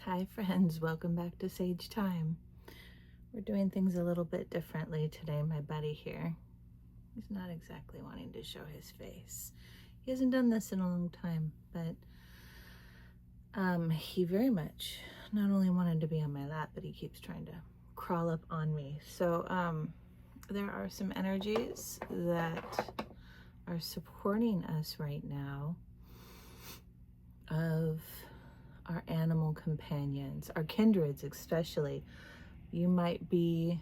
Hi friends, welcome back to Sage Thyme. We're doing things a little bit differently today. My buddy here, he's not exactly wanting to show his face. He hasn't done this in a long time, but he very much not only wanted to be on my lap, but he keeps trying to crawl up on me. So there are some energies that are supporting us right now of our animal companions, our kindreds especially. I'm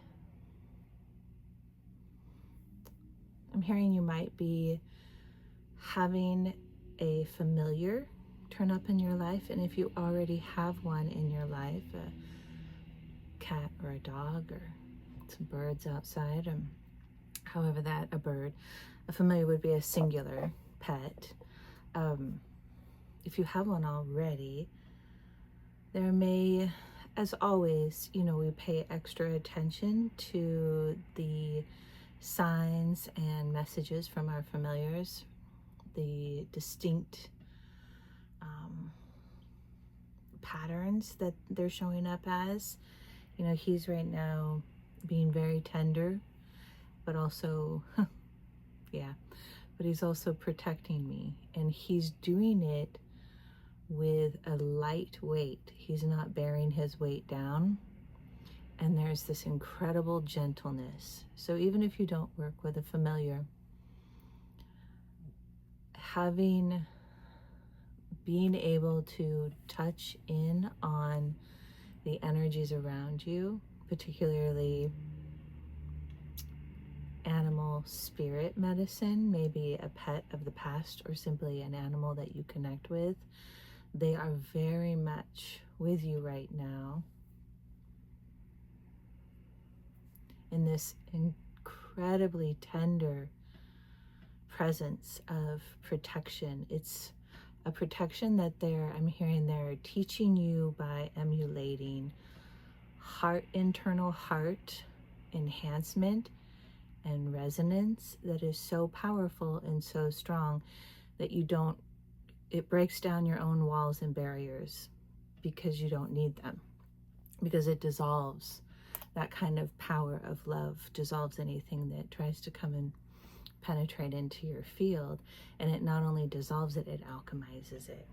hearing you might be having a familiar turn up in your life, and if you already have one in your life, a cat or a dog or some birds outside, however that, a familiar would be a singular pet. If you have one already, there may, as always, we pay extra attention to the signs and messages from our familiars, the distinct patterns that they're showing up as. He's right now being very tender, but also, but he's also protecting me, and he's doing it with a light weight. He's not bearing his weight down, and there's this incredible gentleness. So even if you don't work with a familiar, being able to touch in on the energies around you, particularly animal spirit medicine, maybe a pet of the past or simply an animal that you connect with, they are very much with you right now in this incredibly tender presence of protection. It's a protection that I'm hearing they're teaching you by emulating internal heart enhancement and resonance that is so powerful and so strong that it breaks down your own walls and barriers because you don't need them, because it dissolves. That kind of power of love dissolves anything that tries to come and penetrate into your field, and it not only dissolves it, it alchemizes it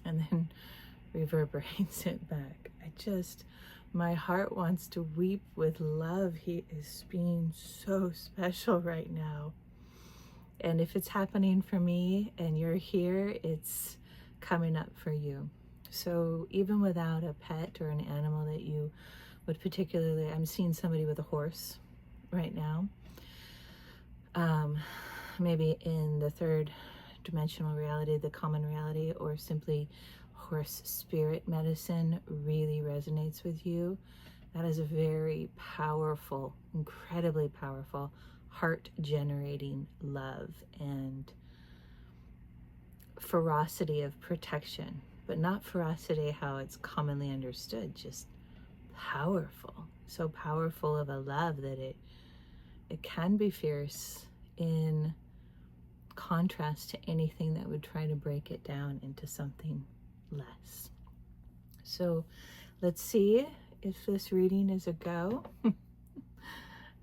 and then reverberates it back. My heart wants to weep with love. He is being so special right now. And if it's happening for me and you're here, it's coming up for you. So even without a pet or an animal that you would particularly, I'm seeing somebody with a horse right now. Maybe in the third dimensional reality, the common reality, or simply horse spirit medicine really resonates with you. That is a very powerful, incredibly powerful, heart-generating love and ferocity of protection, but not ferocity how it's commonly understood, just powerful. So powerful of a love that it can be fierce in contrast to anything that would try to break it down into something less. So let's see if this reading is a go.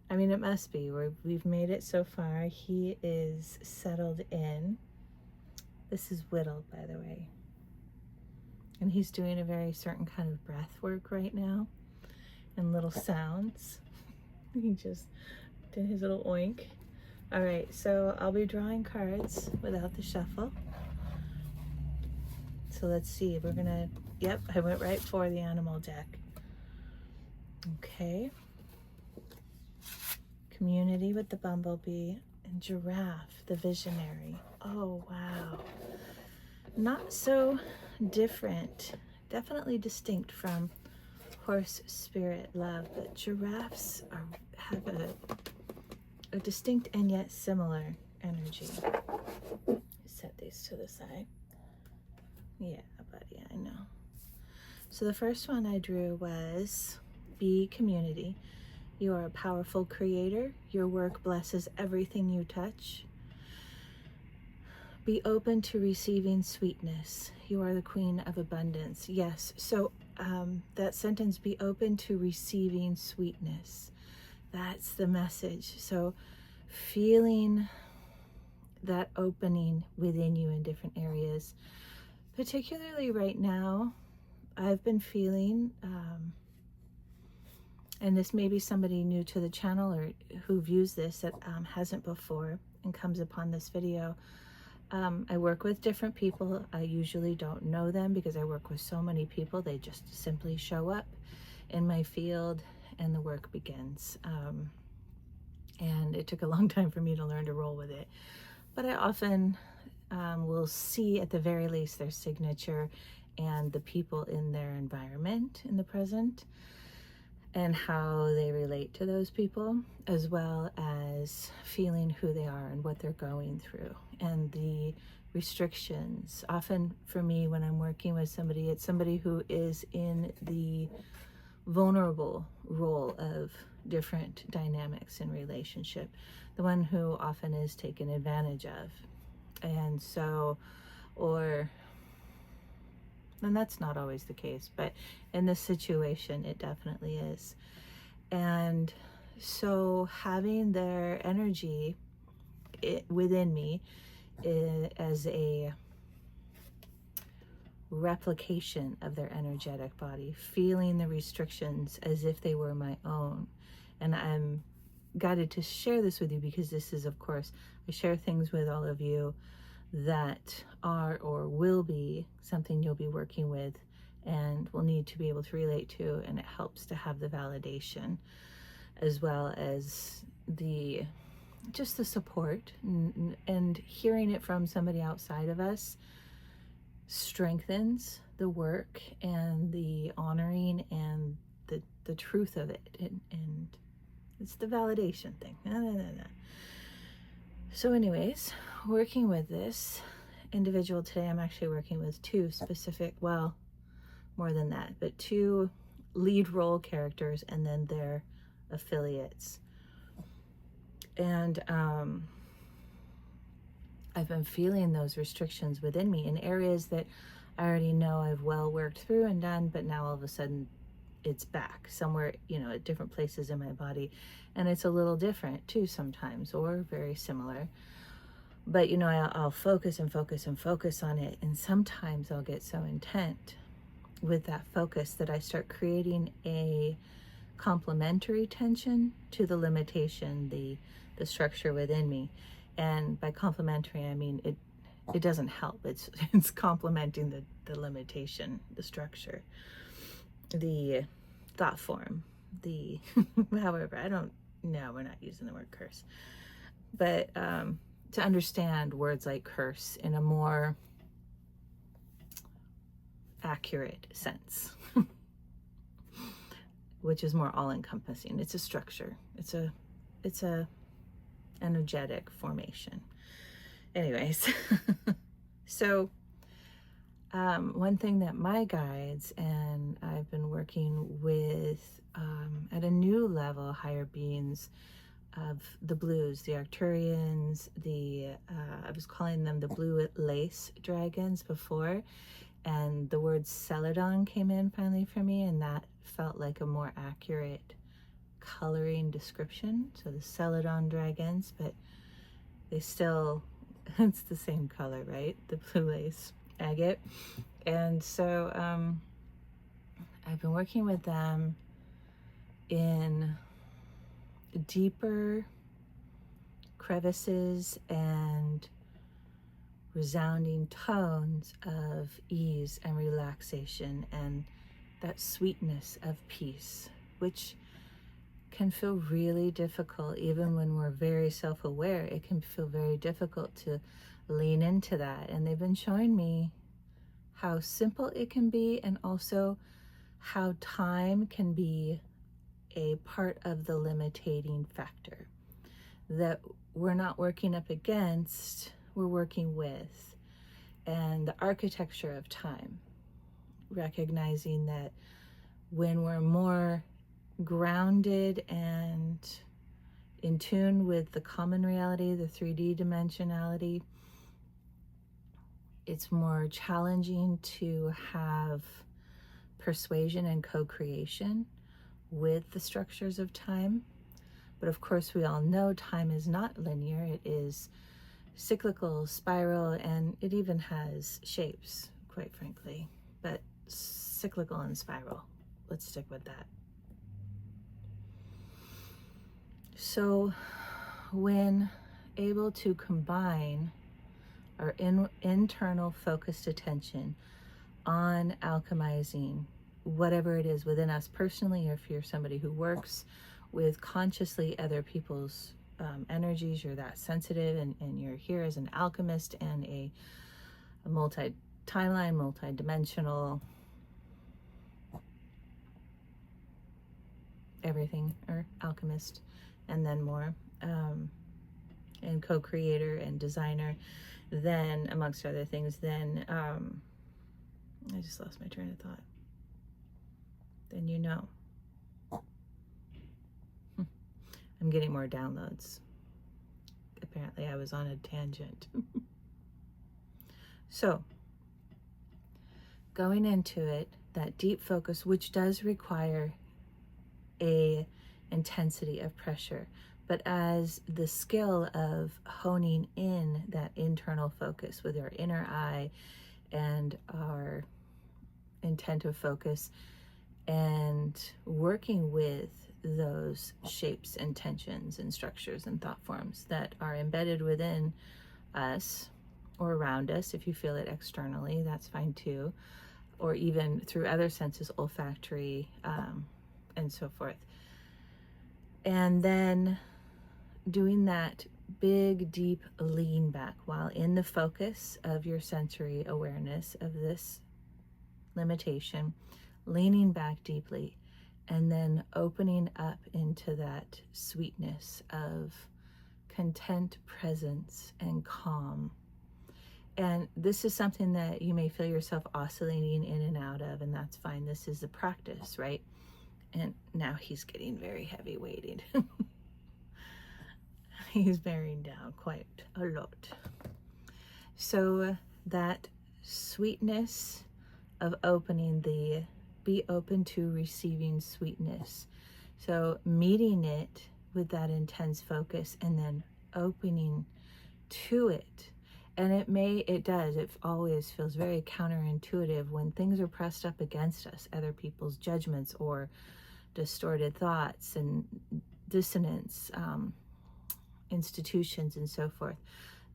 I mean, it must be. We've made it so far. He is settled in. This is Whittled, by the way. And he's doing a very certain kind of breath work right now and little sounds. He just did his little oink. All right, so I'll be drawing cards without the shuffle. So let's see. Yep, I went right for the animal deck. Okay. Community with the bumblebee, and giraffe, the visionary. Oh, wow. Not so different. Definitely distinct from horse spirit love, but giraffes have a distinct and yet similar energy. Set these to the side. Yeah, buddy, I know. So the first one I drew was Be Community. You are a powerful creator. Your work blesses everything you touch. Be open to receiving sweetness. You are the queen of abundance. Yes. So that sentence, be open to receiving sweetness. That's the message. So feeling that opening within you in different areas, particularly right now, I've been feeling, and this may be somebody new to the channel or who views this that hasn't before and comes upon this video. I work with different people. I usually don't know them because I work with so many people. They just simply show up in my field and the work begins. And it took a long time for me to learn to roll with it. But I often will see at the very least their signature and the people in their environment in the present and how they relate to those people, as well as feeling who they are and what they're going through and the restrictions. Often for me, when I'm working with somebody, it's somebody who is in the vulnerable role of different dynamics in relationship, the one who often is taken advantage of. And so, and that's not always the case, but in this situation, it definitely is. And so having their energy within me as a replication of their energetic body, feeling the restrictions as if they were my own. And I'm guided to share this with you because this is, of course, I share things with all of you that are or will be something you'll be working with and will need to be able to relate to, and it helps to have the validation as well as just the support, and hearing it from somebody outside of us strengthens the work and the honoring and the truth of it, and it's the validation thing. So anyways, working with this individual today, I'm actually working with two specific, well, more than that, but two lead role characters and then their affiliates. And I've been feeling those restrictions within me in areas that I already know I've well worked through and done, but now all of a sudden it's back somewhere, at different places in my body. And it's a little different too sometimes, or very similar. But, I'll focus and focus and focus on it. And sometimes I'll get so intent with that focus that I start creating a complementary tension to the limitation, the structure within me. And by complementary, I mean it doesn't help. It's complementing the limitation, the structure, the thought form, the however, I don't know, we're not using the word curse. But to understand words like curse in a more accurate sense, which is more all-encompassing. It's a structure. It's a energetic formation. Anyways, so one thing that my guides and I've been working with at a new level, higher beings of the blues, the Arcturians, I was calling them the blue lace dragons before, and the word Celadon came in finally for me, and that felt like a more accurate coloring description. So the Celadon dragons, but they still, it's the same color, right? The blue lace agate. And so I've been working with them in deeper crevices and resounding tones of ease and relaxation and that sweetness of peace, which can feel really difficult. Even when we're very self-aware, it can feel very difficult to lean into that. And they've been showing me how simple it can be, and also how time can be a part of the limiting factor that we're not working up against, we're working with. And the architecture of time, recognizing that when we're more grounded and in tune with the common reality, the 3D dimensionality, it's more challenging to have persuasion and co-creation with the structures of time. But of course, we all know time is not linear. It is cyclical, spiral, and it even has shapes, quite frankly. But cyclical and spiral. Let's stick with that. So when able to combine our internal focused attention on alchemizing whatever it is within us personally, or if you're somebody who works with consciously other people's energies, you're that sensitive, and you're here as an alchemist and a multi-timeline, multi-dimensional, everything, or alchemist, and then more, and co-creator and designer, then amongst other things, then I just lost my train of thought. Then you know. I'm getting more downloads. Apparently I was on a tangent. So, going into it, that deep focus, which does require a intensity of pressure, but as the skill of honing in that internal focus with our inner eye and our intent of focus, and working with those shapes and tensions and structures and thought forms that are embedded within us or around us. If you feel it externally, that's fine too, or even through other senses, olfactory, and so forth. And then doing that big, deep lean back while in the focus of your sensory awareness of this limitation, leaning back deeply, and then opening up into that sweetness of content, presence, and calm. And this is something that you may feel yourself oscillating in and out of, and that's fine. This is a practice, right? And now he's getting very heavy weighted. He's bearing down quite a lot. So that sweetness of opening, the be open to receiving sweetness. So meeting it with that intense focus and then opening to it. And it always feels very counterintuitive when things are pressed up against us, other people's judgments or distorted thoughts and dissonance, institutions and so forth.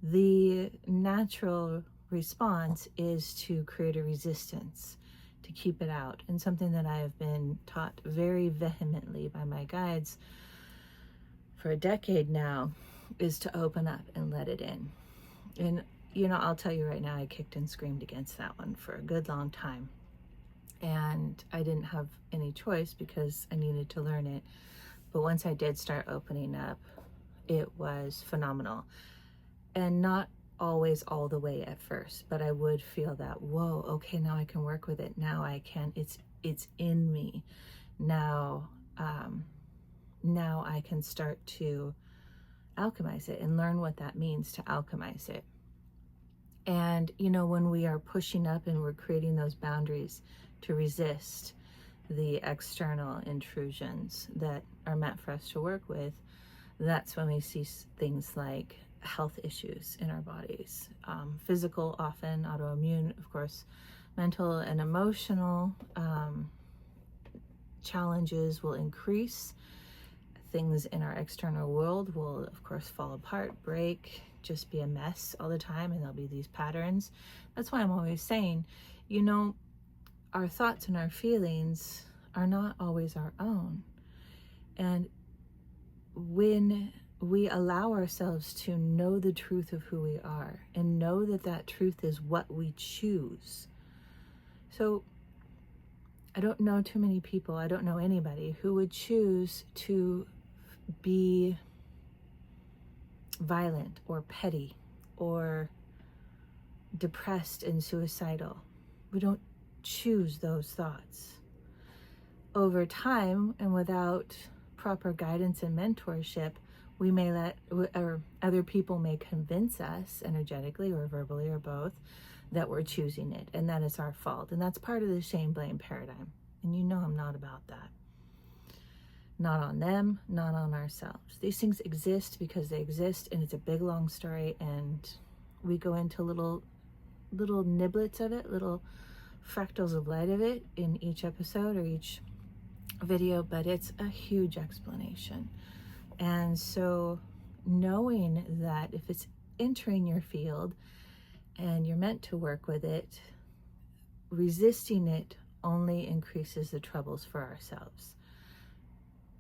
The natural response is to create a resistance, to keep it out. And something that I have been taught very vehemently by my guides for a decade now is to open up and let it in. And, I'll tell you right now, I kicked and screamed against that one for a good long time. And I didn't have any choice because I needed to learn it. But once I did start opening up, it was phenomenal. And not always all the way at first, but I would feel that, whoa, okay, now I can work with it. Now I can, it's in me. Now I can start to alchemize it and learn what that means to alchemize it. And, when we are pushing up and we're creating those boundaries to resist the external intrusions that are meant for us to work with, that's when we see things like health issues in our bodies. Physical, often, autoimmune, of course, mental and emotional challenges will increase. Things in our external world will, of course, fall apart, break, just be a mess all the time, and there'll be these patterns. That's why I'm always saying, our thoughts and our feelings are not always our own. And when we allow ourselves to know the truth of who we are and know that that truth is what we choose. So I don't know too many people, I don't know anybody who would choose to be violent or petty or depressed and suicidal. We don't choose those thoughts. Over time, and without proper guidance and mentorship, we may or other people may convince us energetically or verbally or both that we're choosing it and that it's our fault. And that's part of the shame blame paradigm. And you know I'm not about that. Not on them, not on ourselves. These things exist because they exist, and it's a big long story, and we go into little niblets of it, little fractals of light of it in each episode or each video, but it's a huge explanation. And so knowing that if it's entering your field and you're meant to work with it, resisting it only increases the troubles for ourselves.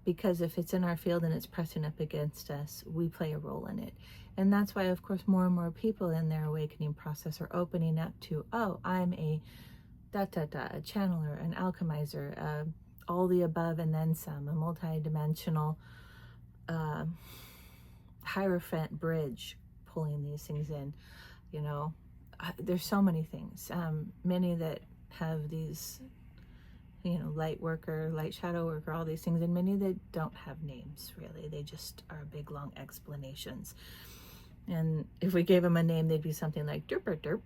Because if it's in our field and it's pressing up against us, we play a role in it. And that's why, of course, more and more people in their awakening process are opening up to, oh, I'm a a channeler, an alchemizer, all the above and then some, a multi-dimensional hierophant bridge pulling these things in. You know, there's so many things, many that have these, you know, light worker, light shadow worker, all these things, and many that don't have names really. They just are big long explanations. And if we gave them a name, they'd be something like derp derp.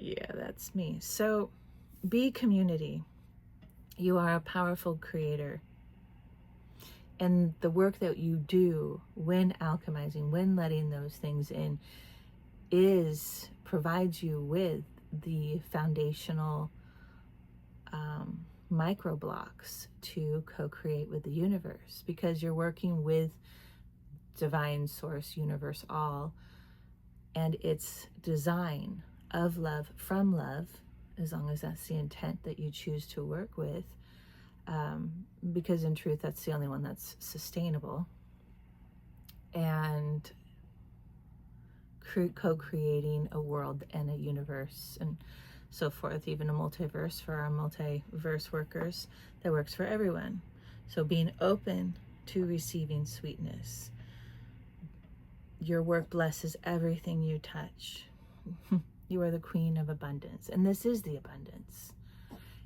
Yeah, that's me. So be community. You are a powerful creator. And the work that you do when alchemizing, when letting those things in, provides you with the foundational micro blocks to co-create with the universe, because you're working with divine source, universe, all, and its design of love from love, as long as that's the intent that you choose to work with, because in truth that's the only one that's sustainable, and co-creating a world and a universe and so forth, even a multiverse for our multiverse workers that works for everyone. So being open to receiving sweetness. Your work blesses everything you touch. You are the queen of abundance, and this is the abundance.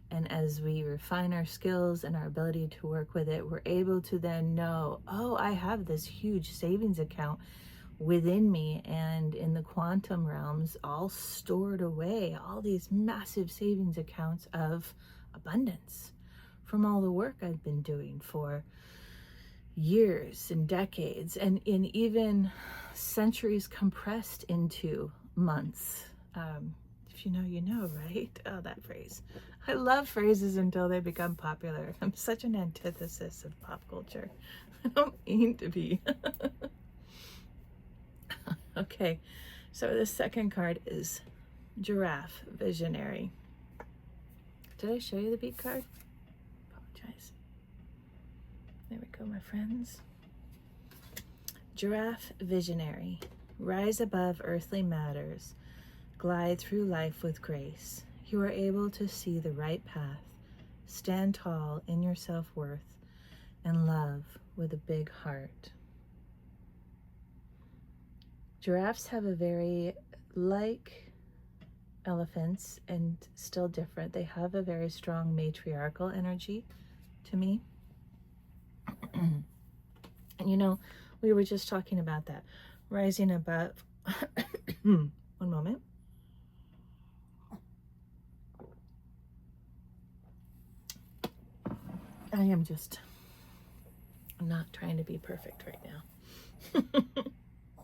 And as we refine our skills and our ability to work with it, we're able to then know, oh, I have this huge savings account within me and in the quantum realms, all stored away, all these massive savings accounts of abundance from all the work I've been doing for years and decades, and in even centuries compressed into months. If you know, you know, right? Oh, that phrase. I love phrases until they become popular. I'm such an antithesis of pop culture. I don't mean to be. Okay, so the second card is Giraffe, Visionary. Did I show you the beat card? Apologize. There we go, my friends. Giraffe, Visionary. Rise above earthly matters. Glide through life with grace. You are able to see the right path. Stand tall in your self-worth and love with a big heart. Giraffes have a very, like elephants and still different, they have a very strong matriarchal energy to me. And you know, we were just talking about that. Rising above. One moment. I am just not trying to be perfect right now.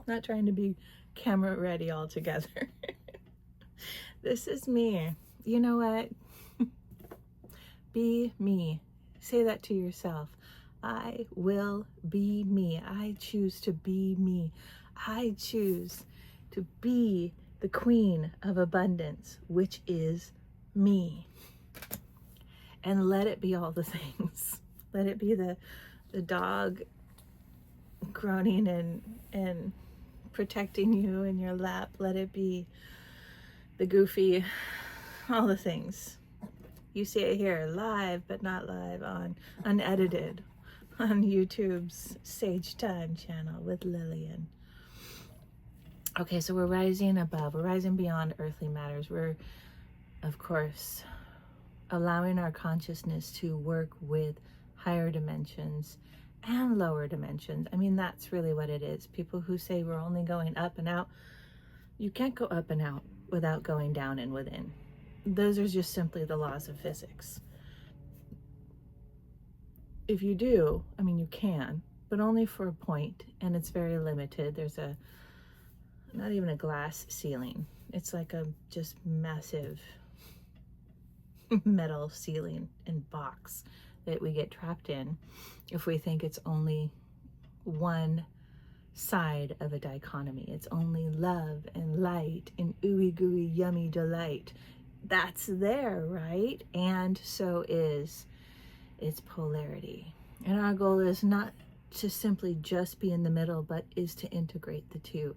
Not trying to be camera ready altogether. This is me. You know what? Be me. Say that to yourself. I will be me. I choose to be me. I choose to be the queen of abundance, which is me. And let it be all the things. Let it be the dog groaning and protecting you in your lap. Let it be the goofy, all the things. You see it here, live but not live, on unedited, on YouTube's Sage Thyme channel with Lillian. Okay, so we're rising above, we're rising beyond earthly matters. We're, of course, allowing our consciousness to work with higher dimensions and lower dimensions. I mean, that's really what it is. People who say we're only going up and out, you can't go up and out without going down and within. Those are just simply the laws of physics. If you do, I mean, you can, but only for a point, and it's very limited. There's not even a glass ceiling. It's like a just massive metal ceiling and box that we get trapped in if we think it's only one side of a dichotomy. It's only love and light and ooey gooey yummy delight. That's there, right? And so is its polarity. And our goal is not to simply just be in the middle, but is to integrate the two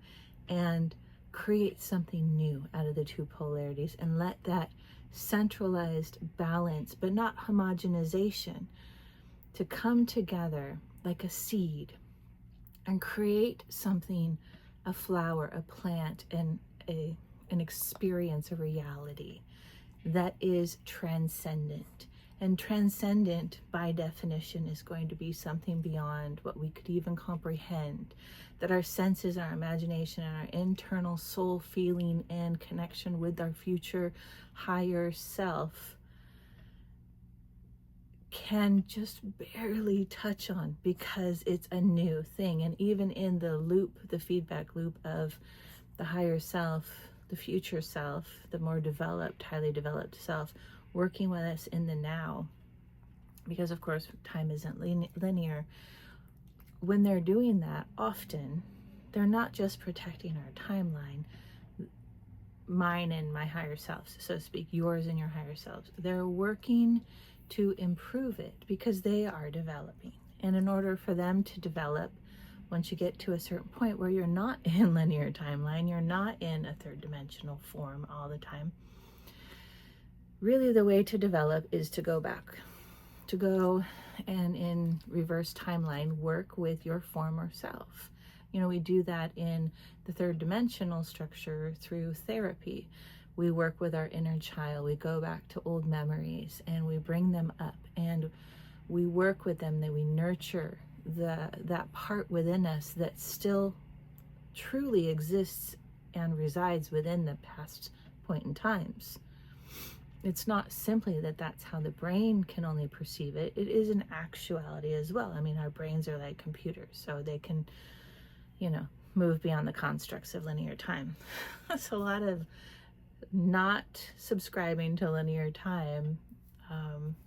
and create something new out of the two polarities, and let that centralized balance, but not homogenization, to come together like a seed and create something, a flower, a plant, and an experience, a reality that is transcendent. And transcendent, by definition, is going to be something beyond what we could even comprehend, that our senses, our imagination, and our internal soul feeling and connection with our future higher self can just barely touch on, because it's a new thing. And even in the loop, the feedback loop of the higher self, the future self, the more developed, highly developed self, working with us in the now, because of course time isn't linear. When they're doing that, often they're not just protecting our timeline, mine and my higher self, so to speak, yours and your higher selves. They're working to improve it because they are developing. And in order for them to develop, once you get to a certain point where you're not in linear timeline, you're not in a third dimensional form all the time, really the way to develop is to go back, to go and in reverse timeline work with your former self. You know, we do that in the third dimensional structure through therapy. We work with our inner child. We go back to old memories and we bring them up and we work with them, that we nurture that part within us that still truly exists and resides within the past point in times. It's not simply that that's how the brain can only perceive it. It is an actuality as well. I mean, our brains are like computers, so they can, you know, move beyond the constructs of linear time. That's a lot of not subscribing to linear time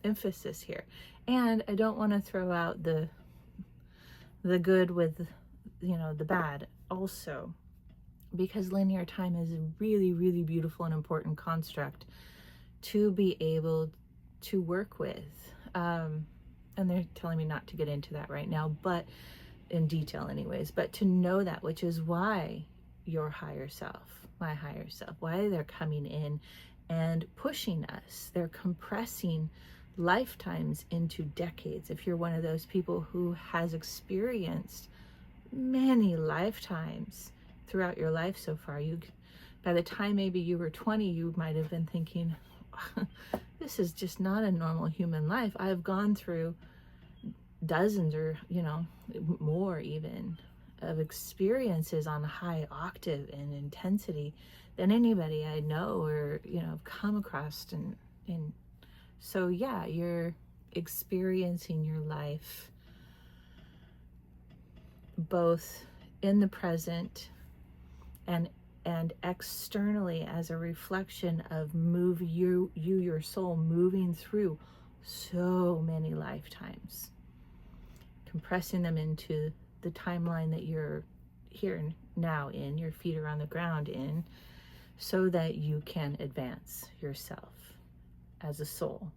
emphasis here. And I don't want to throw out the good with, you know, the bad also, because linear time is a really, really beautiful and important construct to be able to work with. And they're telling me not to get into that right now, but in detail anyways, but to know that, which is why your higher self, my higher self, why they're coming in and pushing us. They're compressing lifetimes into decades. If you're one of those people who has experienced many lifetimes throughout your life so far, by the time maybe you were 20, you might have been thinking, this is just not a normal human life. I've gone through dozens or, you know, more even of experiences on high octave and intensity than anybody I know or, you know, have come across. And so, yeah, you're experiencing your life both in the present and externally as a reflection of your soul moving through so many lifetimes, compressing them into the timeline that you're here now in, your feet are on the ground in, so that you can advance yourself as a soul.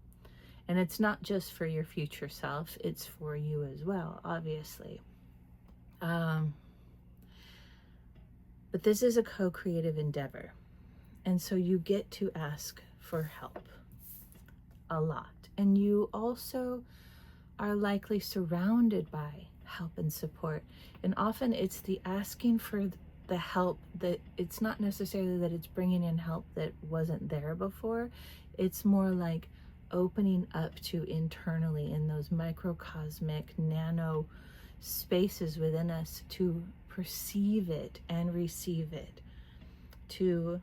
And it's not just for your future self, it's for you as well, obviously. But this is a co-creative endeavor. And so you get to ask for help a lot. And you also are likely surrounded by help and support. And often it's the asking for the help that it's not necessarily that it's bringing in help that wasn't there before. It's more like opening up to internally in those microcosmic nano spaces within us to perceive it and receive it, to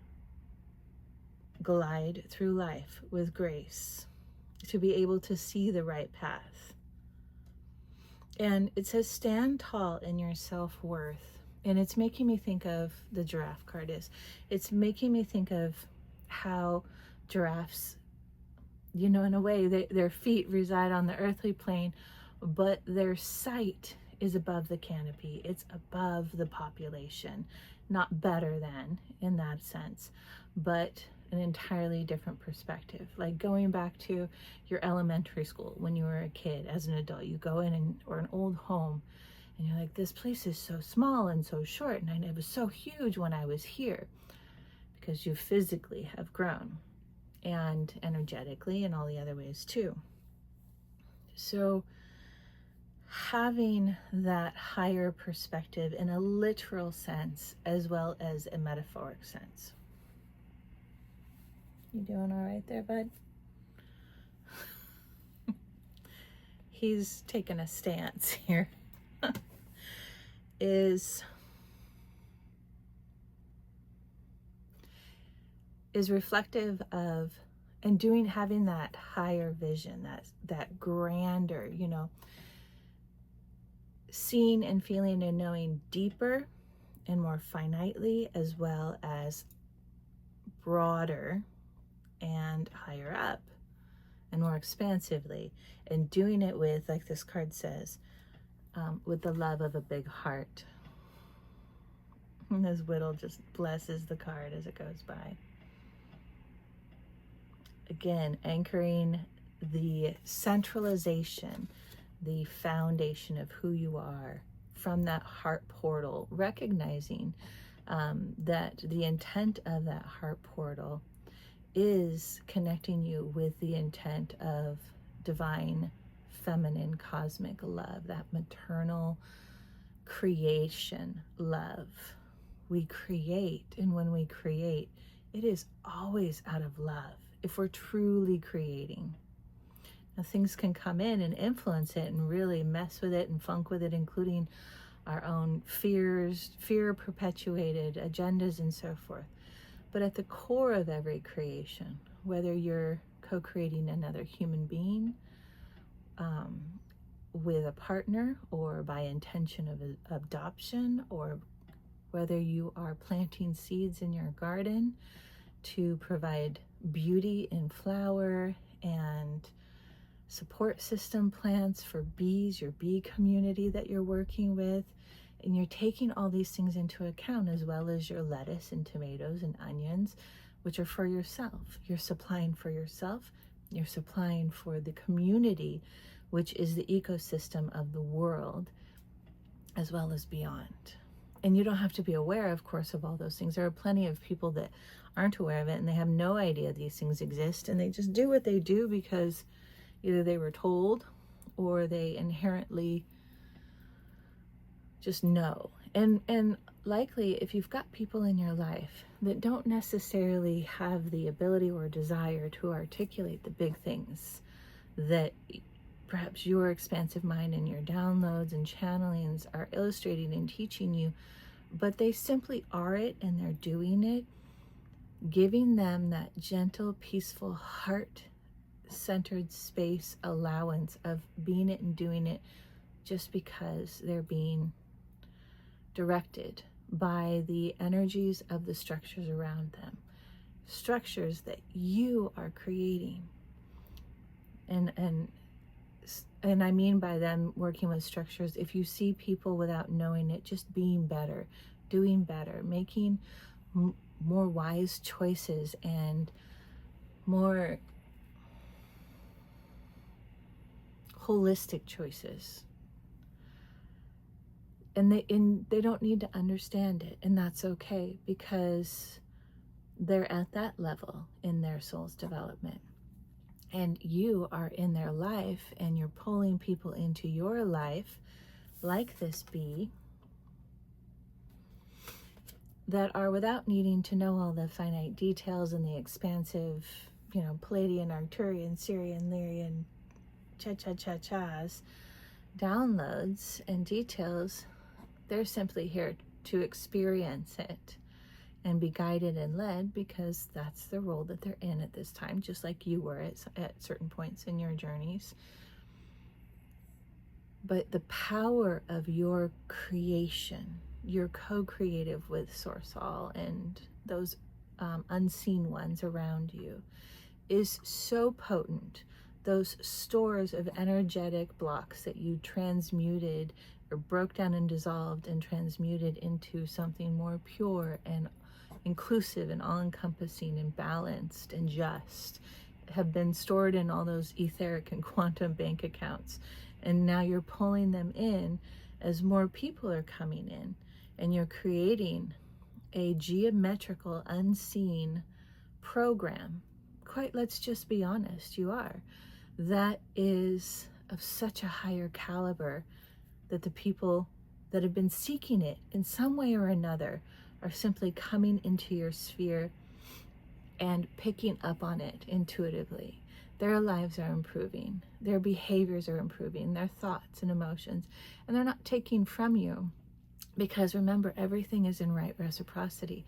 glide through life with grace, to be able to see the right path. And it says, stand tall in your self-worth. And it's making me think of the giraffe card is. It's making me think of how giraffes, you know, in a way, their feet reside on the earthly plane, but their sight is above the canopy. It's above the population. Not better than, in that sense, but an entirely different perspective. Like going back to your elementary school when you were a kid. As an adult, you go in or an old home and you're like, this place is so small and so short, and it was so huge when I was here, because you physically have grown, and energetically and all the other ways too. So having that higher perspective in a literal sense as well as a metaphoric sense. You doing all right there, bud? He's taking a stance here. is reflective of, and having that higher vision, that grander, you know, seeing and feeling and knowing deeper and more finitely, as well as broader and higher up and more expansively, and doing it with, like this card says, with the love of a big heart. And this Whittle just blesses the card as it goes by. Again, anchoring the centralization, the foundation of who you are from that heart portal, recognizing that the intent of that heart portal is connecting you with the intent of divine, feminine, cosmic love, that maternal creation love. We create, and when we create, it is always out of love. If we're truly creating, now things can come in and influence it and really mess with it and funk with it, including our own fears, fear perpetuated agendas and so forth. But at the core of every creation, whether you're co-creating another human being with a partner, or by intention of adoption, or whether you are planting seeds in your garden to provide beauty in flower and support system plants for bees, your bee community that you're working with, and you're taking all these things into account, as well as your lettuce and tomatoes and onions, which are for yourself. You're supplying for yourself, you're supplying for the community, which is the ecosystem of the world, as well as beyond. And you don't have to be aware, of course, of all those things. There are plenty of people that aren't aware of it, and they have no idea these things exist, and they just do what they do because either they were told or they inherently just know. And likely, if you've got people in your life that don't necessarily have the ability or desire to articulate the big things that perhaps your expansive mind and your downloads and channelings are illustrating and teaching you, but they simply are it and they're doing it, giving them that gentle, peaceful, heart-centered space allowance of being it and doing it just because they're being directed by the energies of the structures around them, structures that you are creating. And I mean by them working with structures, if you see people without knowing it, just being better, doing better, making more wise choices and more holistic choices. And they don't need to understand it, and that's okay, because they're at that level in their soul's development. And you are in their life, and you're pulling people into your life, like this bee, that are without needing to know all the finite details and the expansive, Palladian, Arcturian, Syrian, Lyrian, cha-cha-cha-chas, downloads and details, they're simply here to experience it and be guided and led, because that's the role that they're in at this time, just like you were at certain points in your journeys. But the power of your creation, you're co-creative with Source All and those unseen ones around you, is so potent. Those stores of energetic blocks that you transmuted or broke down and dissolved and transmuted into something more pure and inclusive and all-encompassing and balanced and just, have been stored in all those etheric and quantum bank accounts. And now you're pulling them in as more people are coming in, and you're creating a geometrical, unseen program. Quite, let's just be honest, you are. That is of such a higher caliber that the people that have been seeking it in some way or another are simply coming into your sphere and picking up on it intuitively. Their lives are improving, their behaviors are improving, their thoughts and emotions, and they're not taking from you, because remember, everything is in right reciprocity.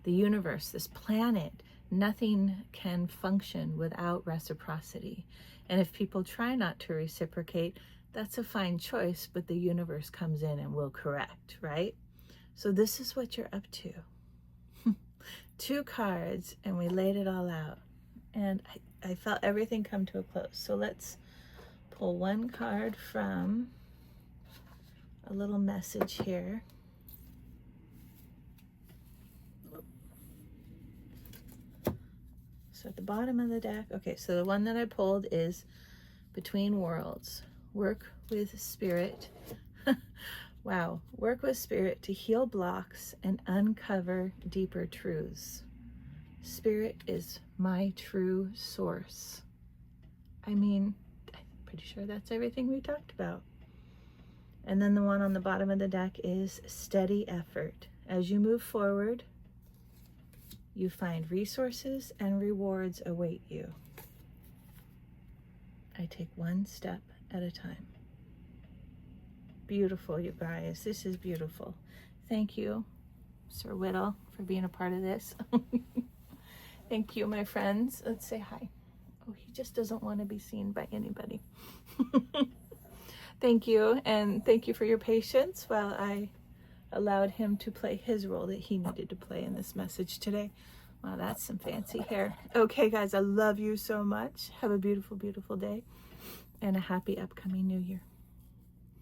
The universe, this planet, nothing can function without reciprocity. And if people try not to reciprocate, that's a fine choice, but the universe comes in and will correct, right? So this is what you're up to. 2 cards, and we laid it all out. And I felt everything come to a close. So let's pull 1 card from a little message here. So at the bottom of the deck, okay, so the one that I pulled is Between Worlds. Work with spirit. Wow. Work with spirit to heal blocks and uncover deeper truths. Spirit is my true source. I mean, I'm pretty sure that's everything we talked about. And then the one on the bottom of the deck is steady effort. As you move forward, you find resources and rewards await you. I take one step at a time. Beautiful, you guys. This is beautiful. Thank you, Sir Whittle, for being a part of this. Thank you, my friends. Let's say hi. Oh, he just doesn't want to be seen by anybody. Thank you, and thank you for your patience while I allowed him to play his role that he needed to play in this message today. Wow, that's some fancy hair. Okay, guys, I love you so much. Have a beautiful, beautiful day, and a happy upcoming new year.